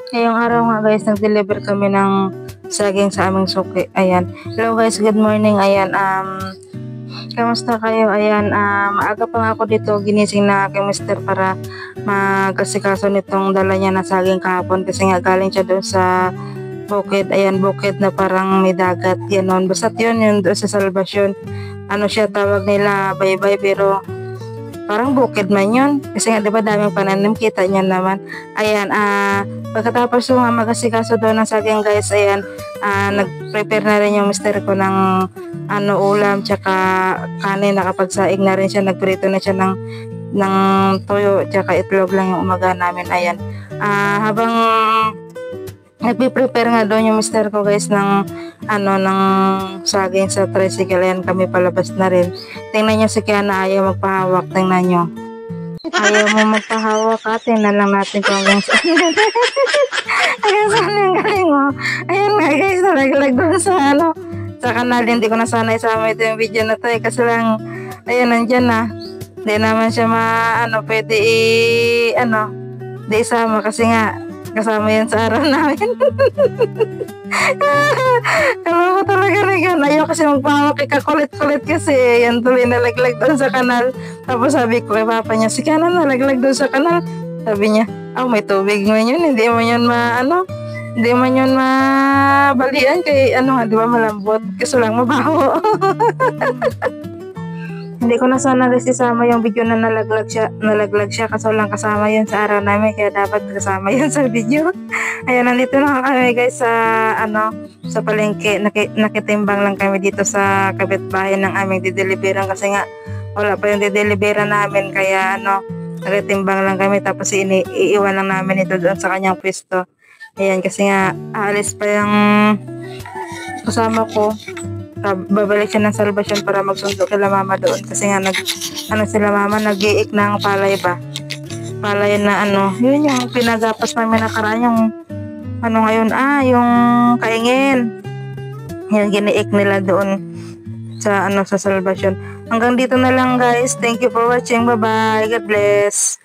Ngayong araw nga guys, nag-deliver kami ng saging sa aming suki. Ayan. Hello guys, good morning. Ayan, kamusta kayo? Ayan, maaga pa nga ako dito. Ginising na kay Mister para mag-asikaso nitong dala niya na saging kahapon kasi nga galing siya doon sa bukid. Ayan, bukid na parang may dagat. Yan, basta yun doon sa Salvation. Ano siya tawag nila, baybay, pero parang bukid man yun. Kasi nga, di ba, daming pananim, kita niya naman. Ayan, pagkatapos yung mag-asikaso doon ng saging guys, ayan, nag-prepare na rin yung mister ko ng ulam, tsaka kanin, nakapagsaing na rin siya, nagprito na siya ng toyo, tsaka itlog lang yung umaga namin. Ayan, habang nagpe-prepare nga doon yung mister ko guys ng ng saging sa tricycle, ayan, kami palabas na rin. Tingnan nyo si Kiana, ayaw magpahawak, tingnan nyo. Ayaw mo magpahawak, tingnan lang natin kung hanggang saan. Hanggang saan yung galing mo. Ayan nga guys, nalaglag doon sa sa kanal. Hindi ko na sana isama ito yung video na to kasi lang, ayan, nandyan na. Hindi naman siya pwede di isama kasi nga kasama yan sa araw namin. Alam ko talaga rin yun. Ayaw kasi magpahawak, kakulit-kulit kasi. Yan tuloy nalaglag doon sa kanal. Tapos sabi ko kay papa niya, si Kiana nalaglag doon sa kanal. Sabi niya, may tubig mo yun. Hindi mo yun hindi mo yun mabalian kay di ba malambot. Kasi lang mabaho. Hindi ko na sana guys isama yung video na nalaglag siya kasi walang kasama yun sa araw namin, kaya dapat kasama yun sa video. Ayan, nandito na kami guys sa sa palengke. Nakitimbang lang kami dito sa kapitbahay ng aming dideliveran kasi nga wala pa yung dideliveran namin, kaya nakitimbang lang kami, tapos iiwan lang namin ito doon sa kanyang pwesto. Ayan, kasi nga aalis pa yung kasama ko. Babalik siya ng Salvation para magsundo kila mama doon kasi nga sila mama nag-iik ng palay ba, palay na yun yung pinagapas namin nakaraan, yung ngayon yung kaingin, yung giniik nila doon sa sa Salvation. Hanggang dito na lang guys, thank you for watching, bye bye, God bless.